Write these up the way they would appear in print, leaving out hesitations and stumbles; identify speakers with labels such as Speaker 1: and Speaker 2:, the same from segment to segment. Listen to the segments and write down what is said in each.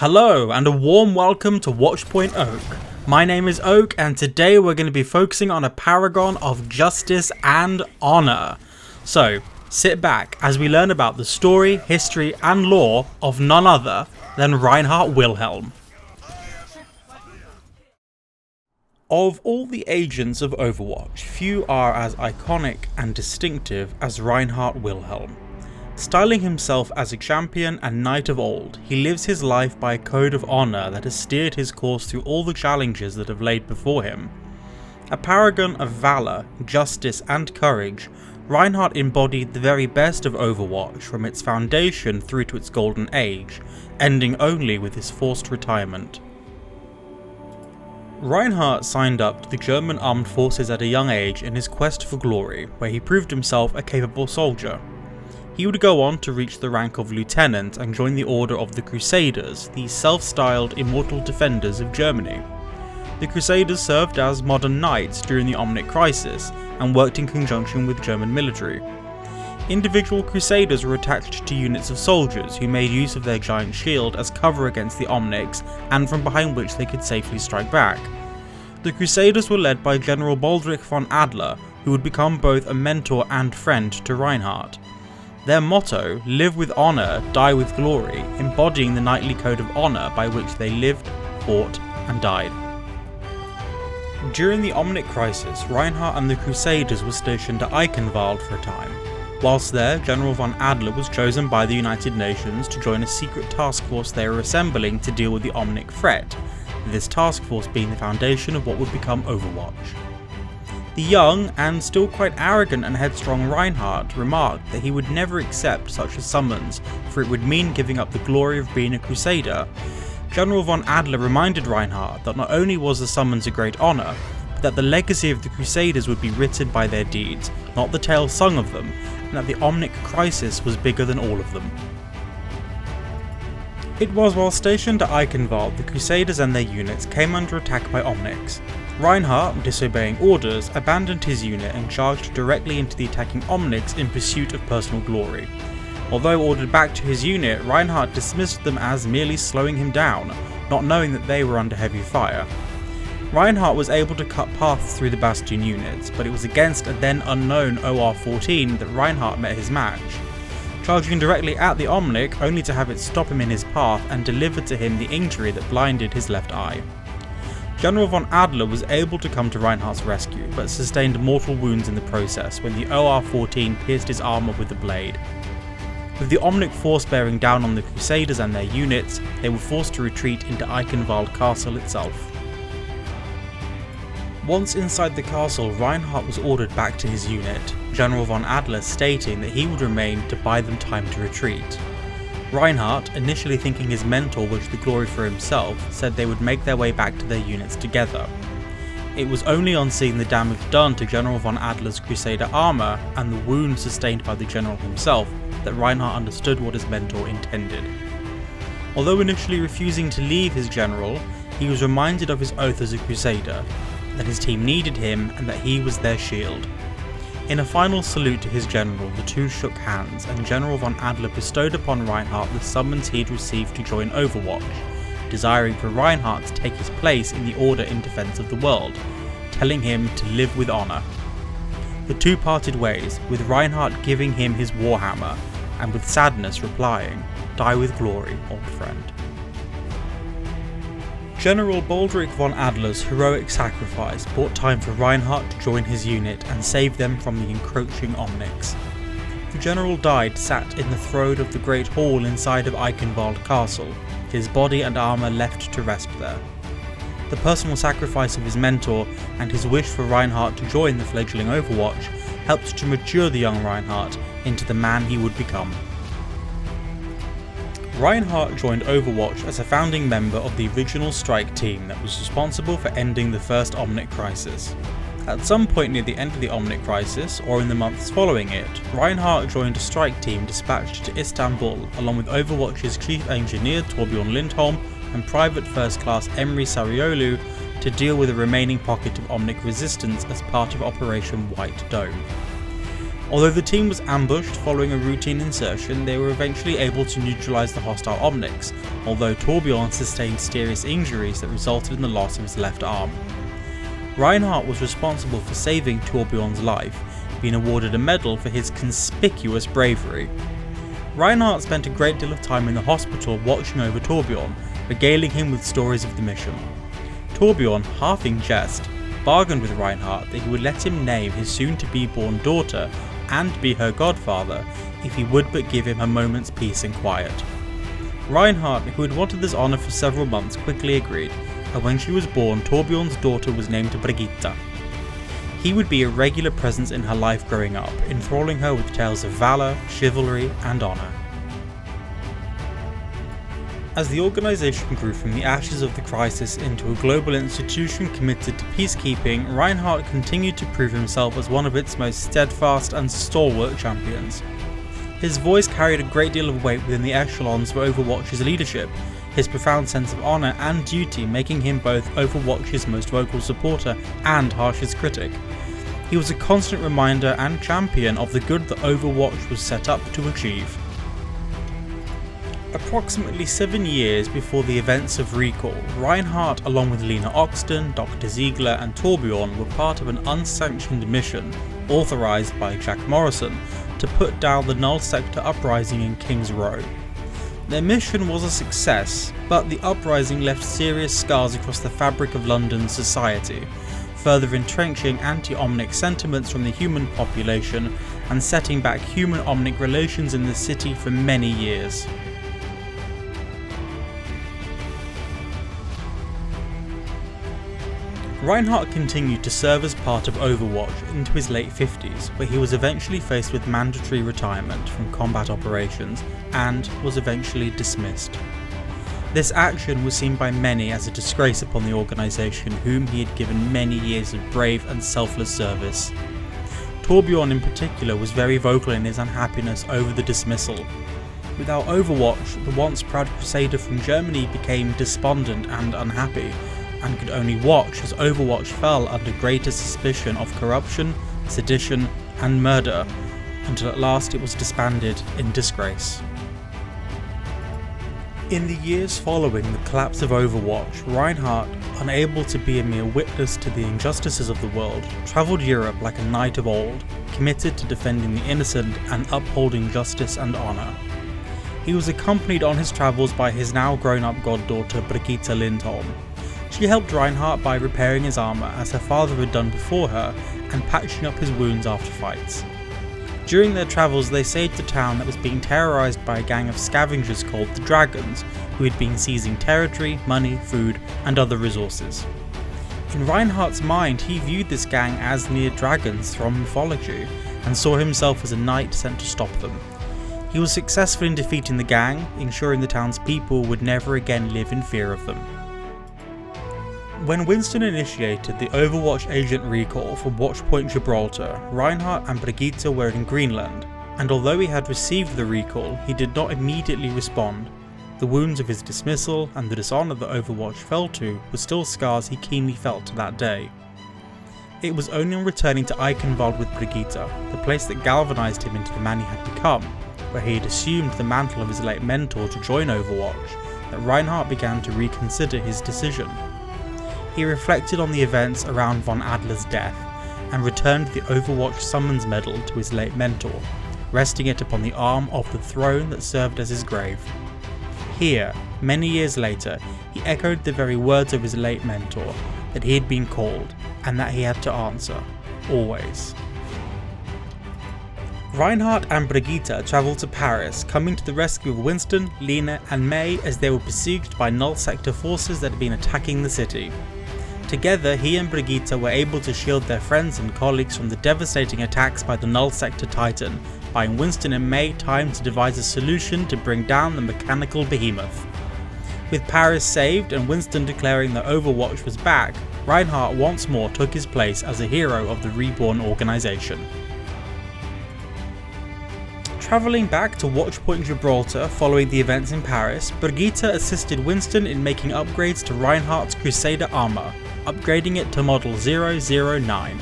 Speaker 1: Hello and a warm welcome to Watchpoint O.A.K. My name is O.A.K and today we're going to be focusing on a paragon of justice and honour. So sit back as we learn about the story, history and lore of none other than Reinhardt Wilhelm. Of all the agents of Overwatch, few are as iconic and distinctive as Reinhardt Wilhelm. Styling himself as a champion and knight of old, he lives his life by a code of honour that has steered his course through all the challenges that have laid before him. A paragon of valour, justice and courage, Reinhardt embodied the very best of Overwatch from its foundation through to its golden age, ending only with his forced retirement. Reinhardt signed up to the German armed forces at a young age in his quest for glory, where he proved himself a capable soldier. He would go on to reach the rank of lieutenant and join the Order of the Crusaders, the self-styled immortal defenders of Germany. The Crusaders served as modern knights during the Omnic Crisis and worked in conjunction with German military. Individual Crusaders were attached to units of soldiers who made use of their giant shield as cover against the Omnics and from behind which they could safely strike back. The Crusaders were led by General Baldric von Adler, who would become both a mentor and friend to Reinhardt. Their motto, "Live with honour, die with glory," embodying the knightly code of honour by which they lived, fought and died. During the Omnic Crisis, Reinhardt and the Crusaders were stationed at Eichenwalde for a time. Whilst there, General von Adler was chosen by the United Nations to join a secret task force they were assembling to deal with the Omnic threat, this task force being the foundation of what would become Overwatch. The young, and still quite arrogant and headstrong Reinhardt remarked that he would never accept such a summons, for it would mean giving up the glory of being a crusader. General von Adler reminded Reinhardt that not only was the summons a great honour, but that the legacy of the Crusaders would be written by their deeds, not the tales sung of them, and that the Omnic Crisis was bigger than all of them. It was while stationed at Eichenwalde the Crusaders and their units came under attack by Omnics. Reinhardt, disobeying orders, abandoned his unit and charged directly into the attacking Omnics in pursuit of personal glory. Although ordered back to his unit, Reinhardt dismissed them as merely slowing him down, not knowing that they were under heavy fire. Reinhardt was able to cut paths through the Bastion units, but it was against a then unknown OR-14 that Reinhardt met his match. Charging directly at the Omnic only to have it stop him in his path and deliver to him the injury that blinded his left eye. General von Adler was able to come to Reinhardt's rescue, but sustained mortal wounds in the process when the OR-14 pierced his armour with the blade. With the Omnic force bearing down on the Crusaders and their units, they were forced to retreat into Eichenwalde Castle itself. Once inside the castle, Reinhardt was ordered back to his unit, General von Adler stating that he would remain to buy them time to retreat. Reinhardt, initially thinking his mentor wished the glory for himself, said they would make their way back to their units together. It was only on seeing the damage done to General von Adler's Crusader armour and the wounds sustained by the general himself that Reinhardt understood what his mentor intended. Although initially refusing to leave his general, he was reminded of his oath as a Crusader, that his team needed him and that he was their shield. In a final salute to his general, the two shook hands and General von Adler bestowed upon Reinhardt the summons he had received to join Overwatch, desiring for Reinhardt to take his place in the Order in defence of the world, telling him to live with honour. The two parted ways, with Reinhardt giving him his warhammer, and with sadness replying, "Die with glory, old friend." General Baldric von Adler's heroic sacrifice bought time for Reinhardt to join his unit and save them from the encroaching Omnics. The general died sat in the throne of the Great Hall inside of Eichenwalde Castle, his body and armour left to rest there. The personal sacrifice of his mentor and his wish for Reinhardt to join the fledgling Overwatch helped to mature the young Reinhardt into the man he would become. Reinhardt joined Overwatch as a founding member of the original strike team that was responsible for ending the first Omnic Crisis. At some point near the end of the Omnic Crisis, or in the months following it, Reinhardt joined a strike team dispatched to Istanbul along with Overwatch's chief engineer Torbjorn Lindholm and private first class Emre Sarıoğlu to deal with the remaining pocket of Omnic resistance as part of Operation White Dome. Although the team was ambushed following a routine insertion, they were eventually able to neutralise the hostile Omnics, although Torbjorn sustained serious injuries that resulted in the loss of his left arm. Reinhardt was responsible for saving Torbjorn's life, being awarded a medal for his conspicuous bravery. Reinhardt spent a great deal of time in the hospital watching over Torbjorn, regaling him with stories of the mission. Torbjorn, half in jest, bargained with Reinhardt that he would let him name his soon-to-be-born daughter and be her godfather if he would but give him a moment's peace and quiet. Reinhardt, who had wanted this honour for several months, quickly agreed, and when she was born, Torbjorn's daughter was named Brigitte. He would be a regular presence in her life growing up, enthralling her with tales of valour, chivalry and honour. As the organisation grew from the ashes of the crisis into a global institution committed to peacekeeping, Reinhardt continued to prove himself as one of its most steadfast and stalwart champions. His voice carried a great deal of weight within the echelons of Overwatch's leadership, his profound sense of honour and duty making him both Overwatch's most vocal supporter and harshest critic. He was a constant reminder and champion of the good that Overwatch was set up to achieve. Approximately 7 years before the events of Recall, Reinhardt, along with Lena Oxton, Dr. Ziegler and Torbjorn, were part of an unsanctioned mission, authorised by Jack Morrison, to put down the Null Sector uprising in King's Row. Their mission was a success, but the uprising left serious scars across the fabric of London's society, further entrenching anti-Omnic sentiments from the human population and setting back human-Omnic relations in the city for many years. Reinhardt continued to serve as part of Overwatch into his late 50s, where he was eventually faced with mandatory retirement from combat operations and was eventually dismissed. This action was seen by many as a disgrace upon the organisation whom he had given many years of brave and selfless service. Torbjorn in particular was very vocal in his unhappiness over the dismissal. Without Overwatch, the once proud crusader from Germany became despondent and unhappy, and could only watch as Overwatch fell under greater suspicion of corruption, sedition and murder, until at last it was disbanded in disgrace. In the years following the collapse of Overwatch, Reinhardt, unable to be a mere witness to the injustices of the world, travelled Europe like a knight of old, committed to defending the innocent and upholding justice and honour. He was accompanied on his travels by his now grown-up goddaughter Brigitte Lindholm. She helped Reinhardt by repairing his armour as her father had done before her and patching up his wounds after fights. During their travels they saved a town that was being terrorised by a gang of scavengers called the Dragons, who had been seizing territory, money, food and other resources. In Reinhardt's mind he viewed this gang as mere dragons from mythology and saw himself as a knight sent to stop them. He was successful in defeating the gang, ensuring the town's people would never again live in fear of them. When Winston initiated the Overwatch Agent recall from Watchpoint Gibraltar, Reinhardt and Brigitte were in Greenland, and although he had received the recall, he did not immediately respond. The wounds of his dismissal and the dishonour that Overwatch fell to were still scars he keenly felt to that day. It was only on returning to Eichenwalde with Brigitte, the place that galvanised him into the man he had become, where he had assumed the mantle of his late mentor to join Overwatch, that Reinhardt began to reconsider his decision. He reflected on the events around von Adler's death, and returned the Overwatch Summons Medal to his late mentor, resting it upon the arm of the throne that served as his grave. Here, many years later, he echoed the very words of his late mentor, that he had been called, and that he had to answer, always. Reinhardt and Brigitte travelled to Paris, coming to the rescue of Winston, Lena and May as they were besieged by Null Sector forces that had been attacking the city. Together, he and Brigitte were able to shield their friends and colleagues from the devastating attacks by the Null Sector Titan, buying Winston and May time to devise a solution to bring down the mechanical behemoth. With Paris saved and Winston declaring that Overwatch was back, Reinhardt once more took his place as a hero of the reborn organisation. Travelling back to Watchpoint Gibraltar following the events in Paris, Brigitte assisted Winston in making upgrades to Reinhardt's Crusader armour, upgrading it to model 009.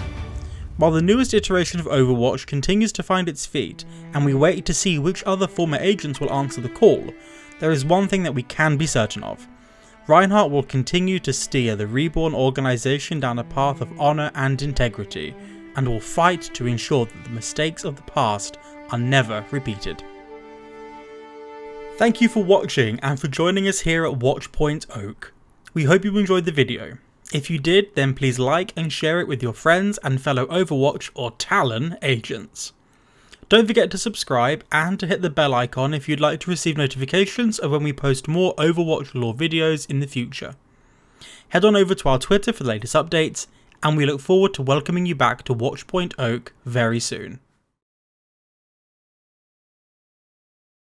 Speaker 1: While the newest iteration of Overwatch continues to find its feet, and we wait to see which other former agents will answer the call, there is one thing that we can be certain of. Reinhardt will continue to steer the reborn organisation down a path of honour and integrity, and will fight to ensure that the mistakes of the past are never repeated. Thank you for watching and for joining us here at Watchpoint O.A.K. We hope you enjoyed the video. If you did, then please like and share it with your friends and fellow Overwatch or Talon agents. Don't forget to subscribe and to hit the bell icon if you'd like to receive notifications of when we post more Overwatch lore videos in the future. Head on over to our Twitter for the latest updates, and we look forward to welcoming you back to Watchpoint O.A.K. very soon.